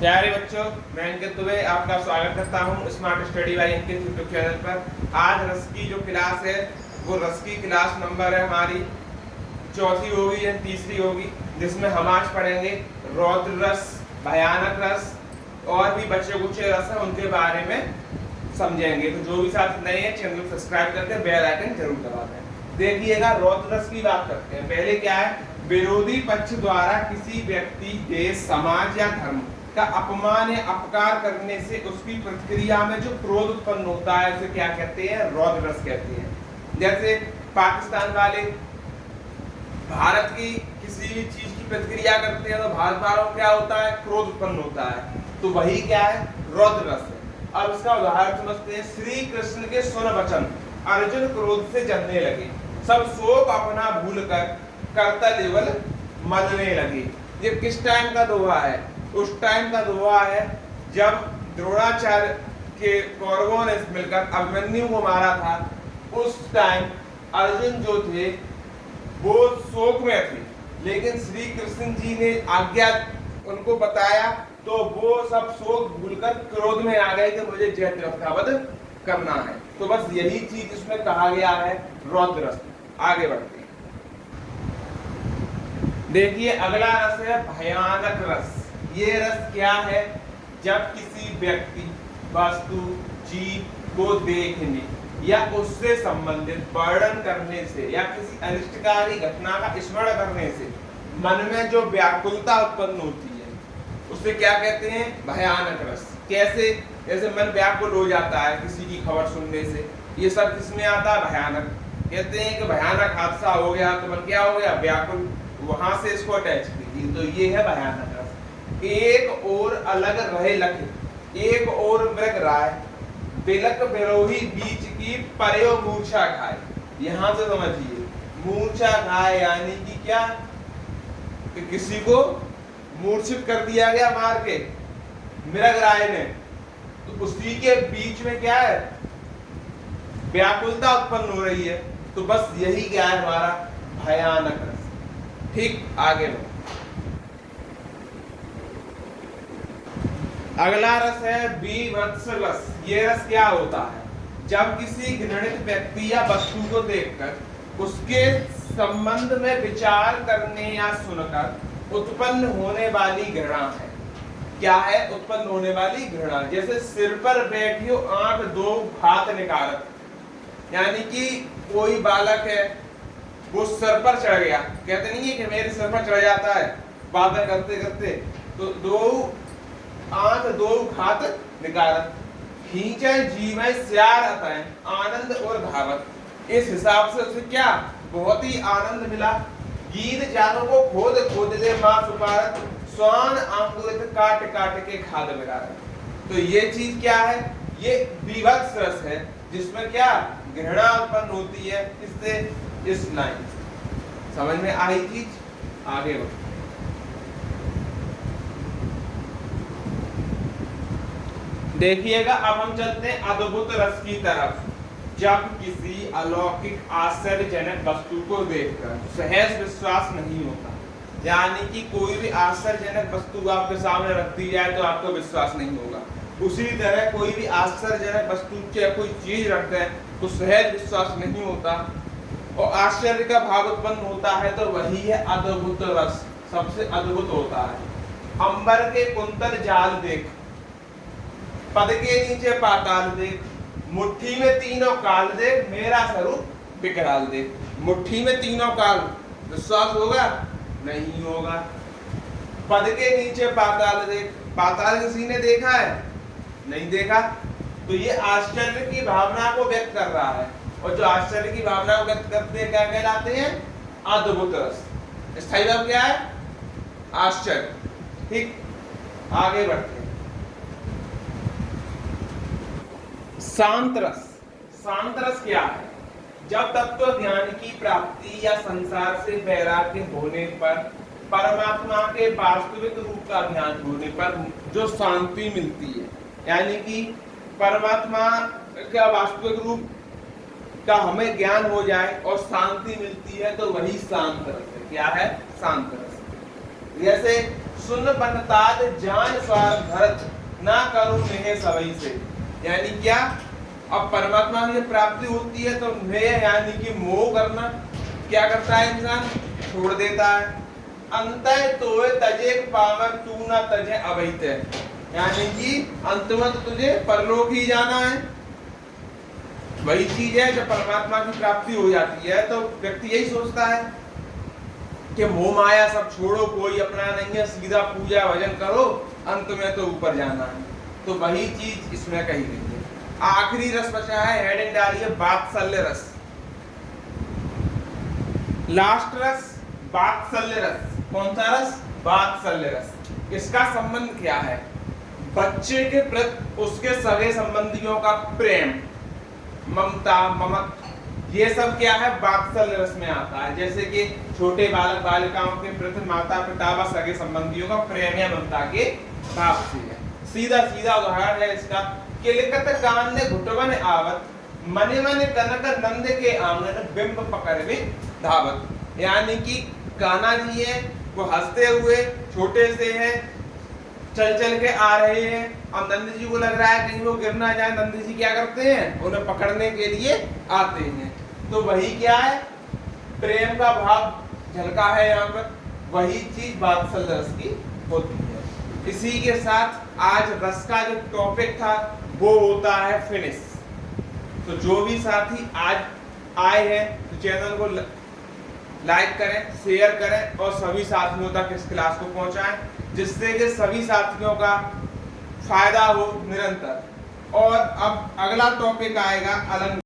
प्यारे बच्चों, मैं अंकित दुबे आपका स्वागत करता हूं स्मार्ट स्टडी बाय अंकित यूट्यूब चैनल पर। आज रस की जो क्लास है वो रस की क्लास नंबर है हमारी चौथी होगी या तीसरी होगी, जिसमें हम आज पढ़ेंगे रौद्र रस, भयानक रस और भी बचे कुछ रस है उनके बारे में समझेंगे। तो जो भी साथी नए हैं चैनल को सब्सक्राइब करके बेल आइकन जरूर दबा दें। देखिएगा, रौद्र रस की बात करते हैं। पहले क्या है, विरोधी पक्ष द्वारा किसी व्यक्ति, देश, समाज या धर्म का अपमान या अपकार करने से उसकी प्रतिक्रिया में जो क्रोध उत्पन्न होता है उसे क्या कहते हैं? रौद्र रस कहते हैं। जैसे पाकिस्तान वाले भारत की किसी भी चीज की प्रतिक्रिया करते हैं तो भारत वालों को क्या होता है? क्रोध उत्पन्न होता है। तो वही क्या है? रौद्र रस है। अब इसका उदाहरण समझते हैं। श्री कृष्ण के सुन वचन अर्जुन क्रोध से जलने लगे, सब शोक अपना भूल कर करतल मलने लगे। ये किस टाइम का दोहा है? उस टाइम का दोहा है जब द्रोणाचार्य के कौरवों ने मिलकर अभिमन्यु को मारा था। उस टाइम अर्जुन जो थे वो शोक में थे, लेकिन श्री कृष्ण जी ने आज्ञा उनको बताया तो वो सब शोक भूलकर क्रोध में आ गए कि मुझे जय द्रौपदी का वध करना है। तो बस यही चीज इसमें कहा गया है, रौद्र रस। आगे बढ़ते हैं। देखिए, अगला रस है भयानक रस। ये रस क्या है? जब किसी व्यक्ति, वस्तु, जीव को देखने या उससे संबंधित वर्णन करने से या किसी अनिष्टकारी घटना का स्मरण करने से मन में जो व्याकुलता उत्पन्न होती है उसे क्या कहते हैं? भयानक रस। कैसे? जैसे मन व्याकुल हो जाता है किसी की खबर सुनने से, ये सब किसमें आता है? भयानक। कहते हैं कि भयानक हादसा हो गया तो मन क्या हो गया? व्याकुल। वहां से इसको अटैच कीजिए, तो ये है भयानक रस। एक और अलग रहे लख, एक और मृग राय, बिलक बिरोही बीच की परयो मूर्छा खाए। यहां से समझिए, मूर्छा खाए यानी कि क्या? कि किसी को मूर्छित कर दिया गया मार के मृग राय ने, तो उसी के बीच में क्या है? व्याकुलता उत्पन्न हो रही है। तो बस यही क्या है हमारा? भयानक रस। ठीक, आगे बढ़ो। अगला रस है बीभत्स रस। ये रस क्या होता है? जब किसी घृणित व्यक्ति या वस्तु को देखकर उसके संबंध में विचार करने या सुनकर उत्पन्न होने वाली घृणा है। क्या है उत्पन्न होने वाली घृणा? जैसे सिर पर बैठियो आंख दो हाथ निकारत, यानी कि कोई बालक है वो सर पर चढ़ गया, कहते नहीं है कि मेरे सर पर चढ़ जाता है बातें करते करते, तो दो आंख दो हाथ निकारत, खींचे जीवे स्यार अतः आनंद और धावत। इस हिसाब से उसे क्या बहुत ही आनंद मिला। गीत जानों को खोद खोद दे मां सुपारत, स्वान अंकुरित काट काट के खाद बिगाड़त। तो ये चीज क्या है? ये विभत्स रस है, जिसमें क्या घृणा उत्पन्न होती है। इससे इस लाइन समझ में आई चीज? आगे बढ़ो। देखिएगा, अब हम चलते हैं अद्भुत रस की तरफ। जब किसी अलौकिक आश्चर्यजनक वस्तु को देखकर सहज विश्वास नहीं होता, यानी कि कोई भी आश्चर्यजनक वस्तु आपके सामने रख दी जाए तो आपको विश्वास नहीं होगा, उसी तरह कोई भी आश्चर्यजनक वस्तु चाहे कोई चीज रखते हैं तो सहज विश्वास नहीं होता और आश्चर्य का भाव उत्पन्न होता है, तो वही है अद्भुत रस। सबसे अद्भुत होता है। अंबर के कुंतल जाल देख, पद के नीचे पाताल देख, मुट्ठी में तीनों काल देख, मेरा स्वरूप विकराल देख। मुट्ठी में तीनों काल, विश्वास होगा? नहीं होगा। पद के नीचे पाताल देख, पाताल किसी ने देखा है? नहीं देखा। तो ये आश्चर्य की भावना को व्यक्त कर रहा है, और जो आश्चर्य की भावना को व्यक्त करते हैं क्या कहलाते हैं? अद्भुत रस। स्थायी भाव क्या है? आश्चर्य। ठीक, आगे बढ़ते हैं। शांत रस। शांत रस क्या है? जब तत्व ज्ञान की प्राप्ति या संसार से वैराग्य होने पर, परमात्मा के वास्तविक रूप का ज्ञान होने पर जो शांति मिलती है, यानी कि परमात्मा का वास्तविक रूप का हमें ज्ञान हो जाए और शांति मिलती है, तो वही शांत रस है। क्या है? शांत रस। जैसे सुन बनतात जान स्वार्थ भरत ना करूं नेह सबई से। यानी क्या, अब परमात्मा की जब प्राप्ति होती है तो नेह यानी कि मोह करना क्या करता है इंसान, छोड़ देता है। अंतः तोय तजे पावन तू ना तजे अवैत, यानी कि अंत में तो तुझे परलोक ही जाना है। वही चीज है, जब परमात्मा की प्राप्ति हो जाती है तो व्यक्ति यही सोचता है कि मोह माया सब छोड़ो, कोई अपना नहीं है, सीधा पूजा भजन करो, अंत में तो ऊपर जाना है। तो वही चीज इसमें कही गई है। आखिरी रस बचा है, हेडिंग डालिए वात्सल्य रस। लास्ट रस वात्सल्य रस। कौन सा रस? वात्सल्य रस। इसका संबंध क्या है? बच्चे के प्रति उसके सगे संबंधियों का प्रेम, ममता, ममत्व, ये सब क्या है, वात्सल्य रस में आता है। जैसे कि छोटे बालक बालिकाओं के प्रति माता पिता व सगे संबंधियों का प्रेम या ममता के भाव से है। सीधा सीधा उदाहरण है इसका, किलकत कान ने घुटवन आवत मने मने कनक नंद के आंगन बिंब पकड़ में धावत। यानी कि कान्हा जी है, वो हंसते हुए छोटे से हैं, चल चल के आ रहे हैं। अब नंद जी को लग रहा है कहीं वो गिर ना जाए, नंद जी क्या करते हैं, उन्हें पकड़ने के लिए आते हैं। तो वही क्या है, प्रेम का भाव झलका है यहाँ पर, वही चीज वात्सल्य रस की होती है। इसी के साथ आज रस का जो टॉपिक था वो होता है फिनिश। तो जो भी साथी आज आए हैं तो चैनल को लाइक करें, शेयर करें और सभी साथियों तक इस क्लास को पहुंचाएं, जिससे कि सभी साथियों का फायदा हो निरंतर। और अब अगला टॉपिक आएगा अलंकार।